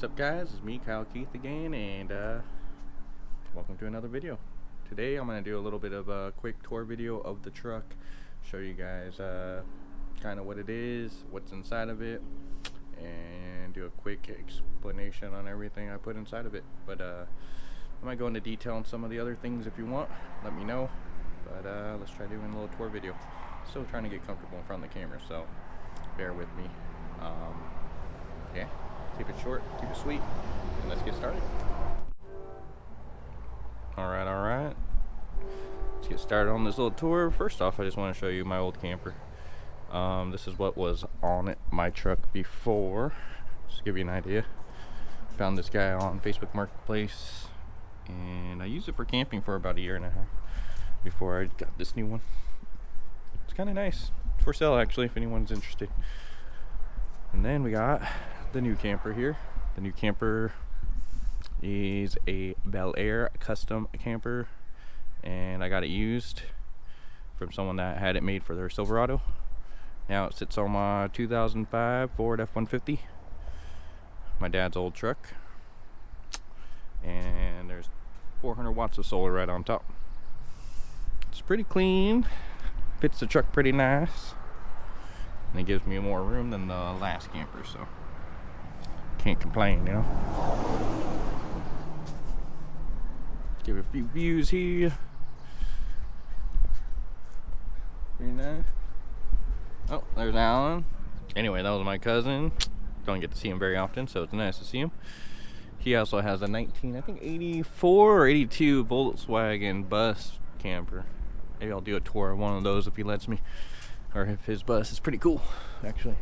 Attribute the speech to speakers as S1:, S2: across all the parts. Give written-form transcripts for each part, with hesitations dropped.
S1: What's up, guys? It's me, Kyle Keith again, and welcome to another video. Today I'm going to do a little bit of a quick tour video of the truck, show you guys kind of what it is, what's inside of it, and do a quick explanation on everything I put inside of it. But I might go into detail on some of the other things if you want, let me know. But let's try doing a little tour video. Still trying to get comfortable in front of the camera, so bear with me. Yeah, keep it short, keep it sweet, and let's get started. Alright. Let's get started on this little tour. First off, I just want to show you my old camper. This is what was on my truck before. Just to give you an idea. Found this guy on Facebook Marketplace, and I used it for camping for about a year and a half before I got this new one. It's kind of nice. It's for sale, actually, if anyone's interested. And then we got the new camper here. The new camper is a Belair custom camper, and I got it used from someone that had it made for their Silverado. Now it sits on my 2005 Ford F-150, my dad's old truck, and there's 400 watts of solar right on top. It's pretty clean, fits the truck pretty nice, and it gives me more room than the last camper, so can't complain, you know. Give a few views here. Very nice. Oh, there's Alan. Anyway, that was my cousin. Don't get to see him very often, so it's nice to see him. He also has a 84 or 82 Volkswagen bus camper. Maybe I'll do a tour of one of those if he lets me, or if his bus is pretty cool, actually.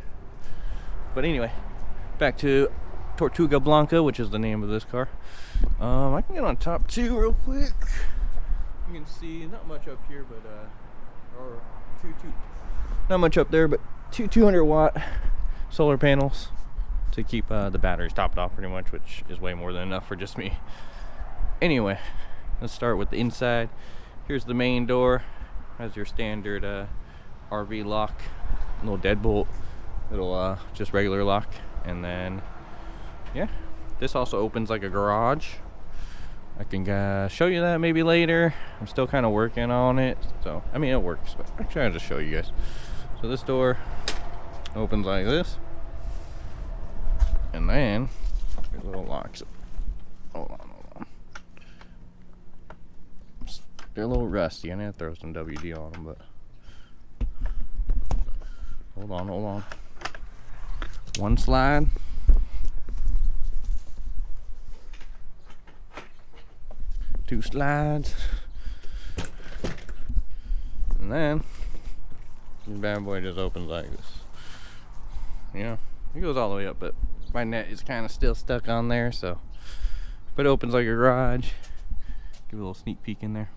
S1: But anyway, back to Tortuga Blanca, which is the name of this car. I can get on top too real quick. You can see not much up here, but not much up there, but two 200 watt solar panels to keep the batteries topped off pretty much, which is way more than enough for just me. Anyway, let's start with the inside. Here's the main door. Has your standard RV lock, little deadbolt, little just regular lock, and then yeah, this also opens like a garage. I can show you that maybe later. I'm still kind of working on it, so I mean it works, but actually I'll just show you guys. So this door opens like this, and then there's little locks. Hold on. They're a little rusty. I'm gonna have to throw some WD on them, but hold on. One slide. Two slides, and then this bad boy just opens like this. You know, it goes all the way up, but my net is kind of still stuck on there, so but it opens like a garage. Give a little sneak peek in there.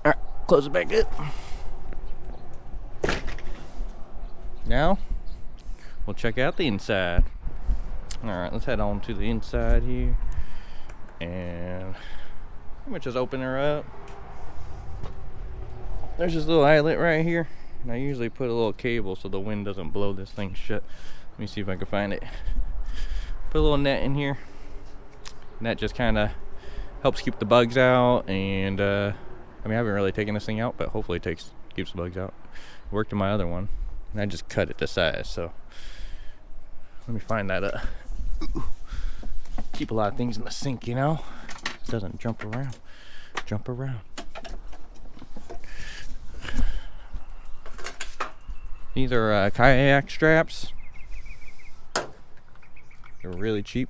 S1: All right, close it back up. Now we'll check out the inside. All right, let's head on to the inside here. And pretty much just open her up. There's this little eyelet right here, and I usually put a little cable so the wind doesn't blow this thing shut. Let me see if I can find it. Put a little net in here, and that just kind of helps keep the bugs out. And I mean, I haven't really taken this thing out, but hopefully it keeps the bugs out. It worked in my other one, and I just cut it to size. So let me find that. Keep a lot of things in the sink, you know. It doesn't jump around. These are kayak straps. They're really cheap.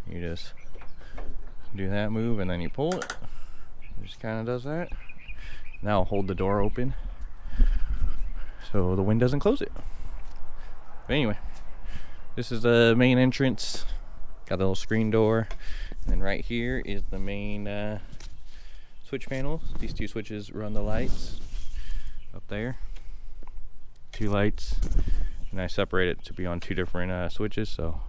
S1: You just do that move and then you pull it. It just kind of does that. Now I'll hold the door open so the wind doesn't close it. But anyway, this is the main entrance. Got the little screen door, and then right here is the main switch panels. These two switches run the lights up there. Two lights, and I separate it to be on two different switches. So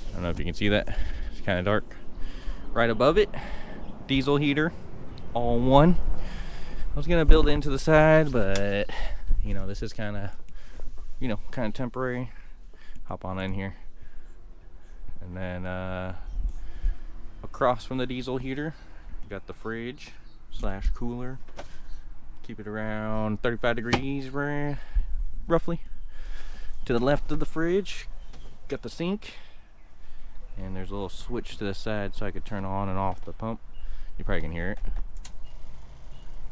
S1: I don't know if you can see that. It's kind of dark. Right above it, diesel heater, all in one. I was gonna build it into the side, but you know, this is kind of temporary. Hop on in here, and then across from the diesel heater, you got the fridge slash cooler. Keep it around 35 degrees, roughly. To the left of the fridge, got the sink, and there's a little switch to the side so I could turn on and off the pump. You probably can hear it.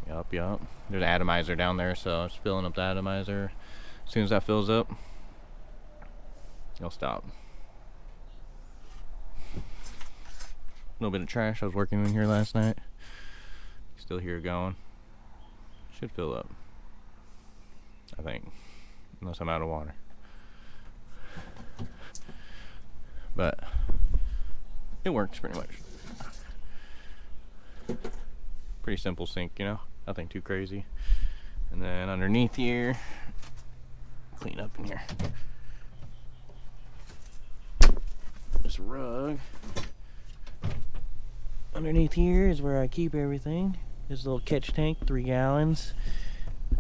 S1: Yup. There's an atomizer down there, so it's filling up the atomizer. As soon as that fills up, it'll stop. A little bit of trash. I was working in here last night. Still here going. Should fill up, I think, unless I'm out of water. But it works pretty much. Pretty simple sink, you know, nothing too crazy. And then underneath here, clean up in here. This rug. Underneath here is where I keep everything. This little catch tank, 3 gallons.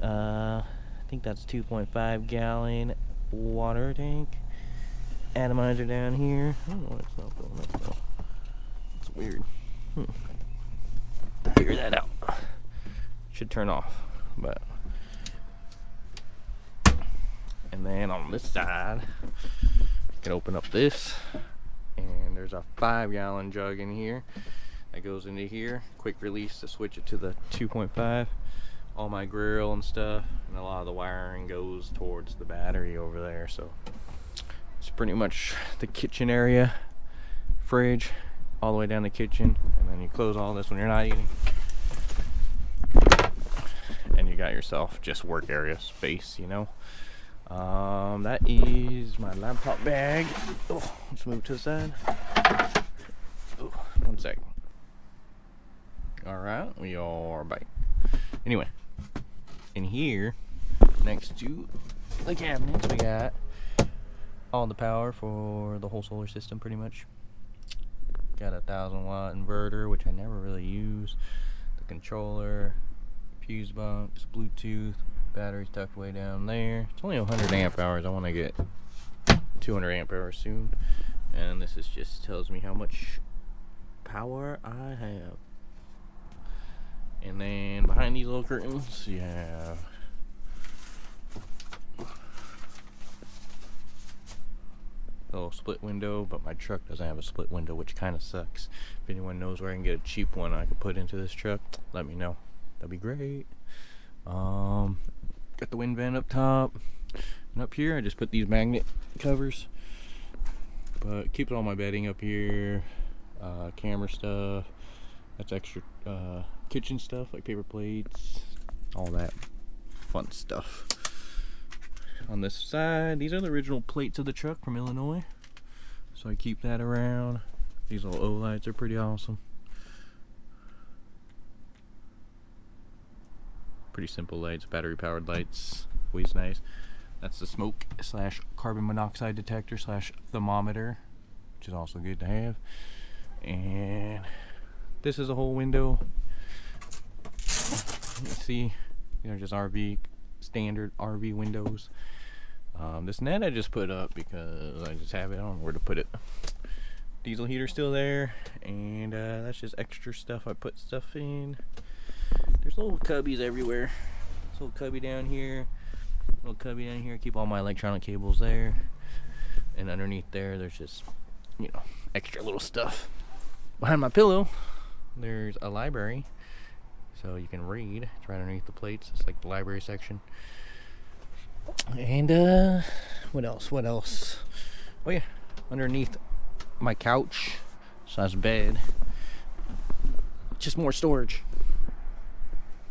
S1: I think that's 2.5 gallon water tank. Atomizer down here. I don't know why it's not filling up though. It's weird. Figure that out. Should turn off, but. And then on this side, you can open up this, and there's a 5 gallon jug in here that goes into here. Quick release to switch it to the 2.5. All my grill and stuff, and a lot of the wiring goes towards the battery over there. So it's pretty much the kitchen area, fridge, all the way down the kitchen, and then you close all this when you're not eating, and you got yourself just work area space, you know. That is my laptop bag. Oh, let's move to the side. Oh, 1 sec. All right, we are back. Anyway, in here, next to the cabinets, we got all the power for the whole solar system, pretty much. Got a 1,000-watt inverter, which I never really use. The controller, fuse bunks, Bluetooth, battery's tucked way down there. It's only 100 amp hours. I want to get 200 amp hours soon. And this is just tells me how much power I have. And then behind these little curtains, you have a little split window, but my truck doesn't have a split window, which kind of sucks. If anyone knows where I can get a cheap one I could put into this truck, let me know. That'd be great. Got the wind vent up top, and up here I just put these magnet covers, but keep all my bedding up here, camera stuff. That's extra kitchen stuff like paper plates, all that fun stuff. On this side, these are the original plates of the truck from Illinois, so I keep that around. These little O lights are pretty awesome. Pretty simple lights, battery powered lights, always nice. That's the smoke slash carbon monoxide detector slash thermometer, which is also good to have. And this is a whole window. You see, just RV, standard RV windows. This net I just put up because I just have it. I don't know where to put it. Diesel heater still there, and that's just extra stuff I put stuff in. There's little cubbies everywhere. This little cubby down here, little cubby down here. Keep all my electronic cables there, and underneath there, there's just extra little stuff. Behind my pillow, there's a library, so you can read. It's right underneath the plates. It's like the library section. And what else? Oh yeah, underneath my couch slash bed, just more storage.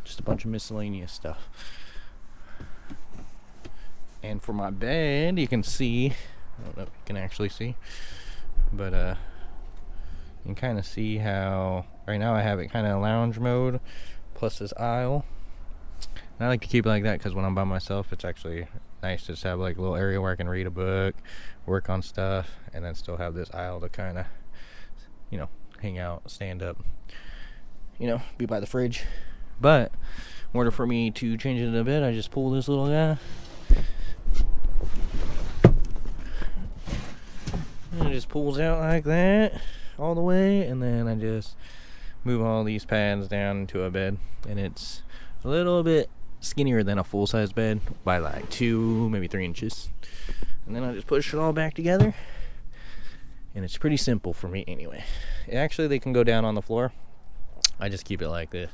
S1: Just a bunch of miscellaneous stuff. And for my bed, you can see, I don't know if you can actually see, but you can kind of see how right now I have it kind of lounge mode plus this aisle. And I like to keep it like that because when I'm by myself, it's actually nice to just have like a little area where I can read a book, work on stuff, and then still have this aisle to kind of hang out, stand up, be by the fridge. But In order for me to change it a bit, I just pull this little guy. And it just pulls out like that all the way, and then I just move all these pads down into a bed, and it's a little bit skinnier than a full-size bed by like 2, maybe 3 inches. And then I just push it all back together, and it's pretty simple for me anyway. Actually, they can go down on the floor. I just keep it like this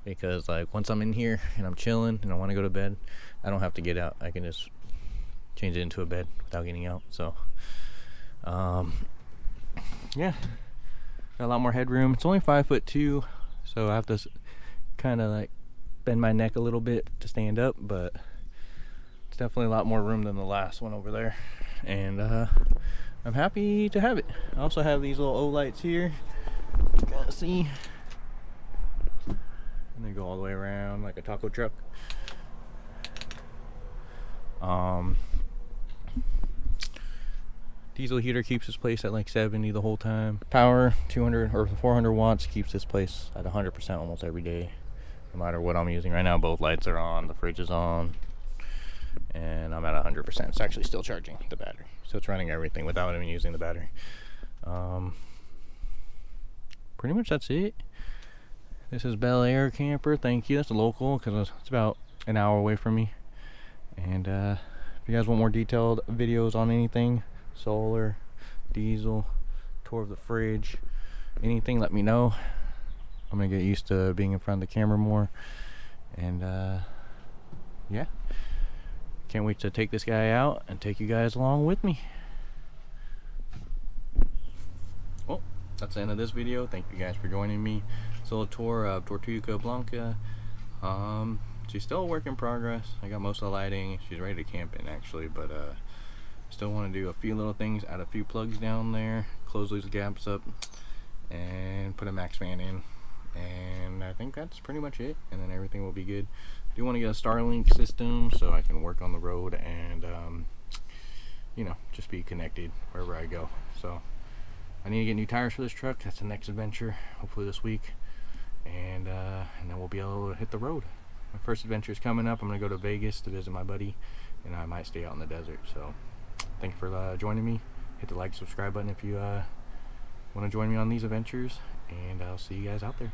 S1: because like once I'm in here and I'm chilling and I want to go to bed, I don't have to get out. I can just change it into a bed without getting out. So yeah, got a lot more headroom. It's only 5'2", so I have to kind of like bend my neck a little bit to stand up, but it's definitely a lot more room than the last one over there, and I'm happy to have it. I also have these little O lights here, you can see, and they go all the way around like a taco truck. Diesel heater keeps this place at like 70 the whole time. Power 200 or 400 watts keeps this place at 100% almost every day, no matter what I'm using. Right now both lights are on, the fridge is on, and I'm at 100%. It's actually still charging the battery, so it's running everything without even using the battery. Pretty much that's it. This is Belair camper. Thank you. That's a local because it's about an hour away from me. And if you guys want more detailed videos on anything, solar, diesel, tour of the fridge, anything, let me know. I'm gonna get used to being in front of the camera more, and yeah, can't wait to take this guy out and take you guys along with me. Well, that's the end of this video. Thank you guys for joining me. It's a little tour of Tortuga Blanca. She's still a work in progress. I got most of the lighting. She's ready to camp in actually, but still want to do a few little things, add a few plugs down there, close those gaps up, and put a max fan in. And I think that's pretty much it, and then everything will be good. I do want to get a Starlink system so I can work on the road and you know, just be connected wherever I go. So I need to get new tires for this truck. That's the next adventure, hopefully this week, and then we'll be able to hit the road. My first adventure is coming up. I'm gonna go to Vegas to visit my buddy, and I might stay out in the desert. So thank you for joining me. Hit the like, subscribe button if you want to join me on these adventures, and I'll see you guys out there.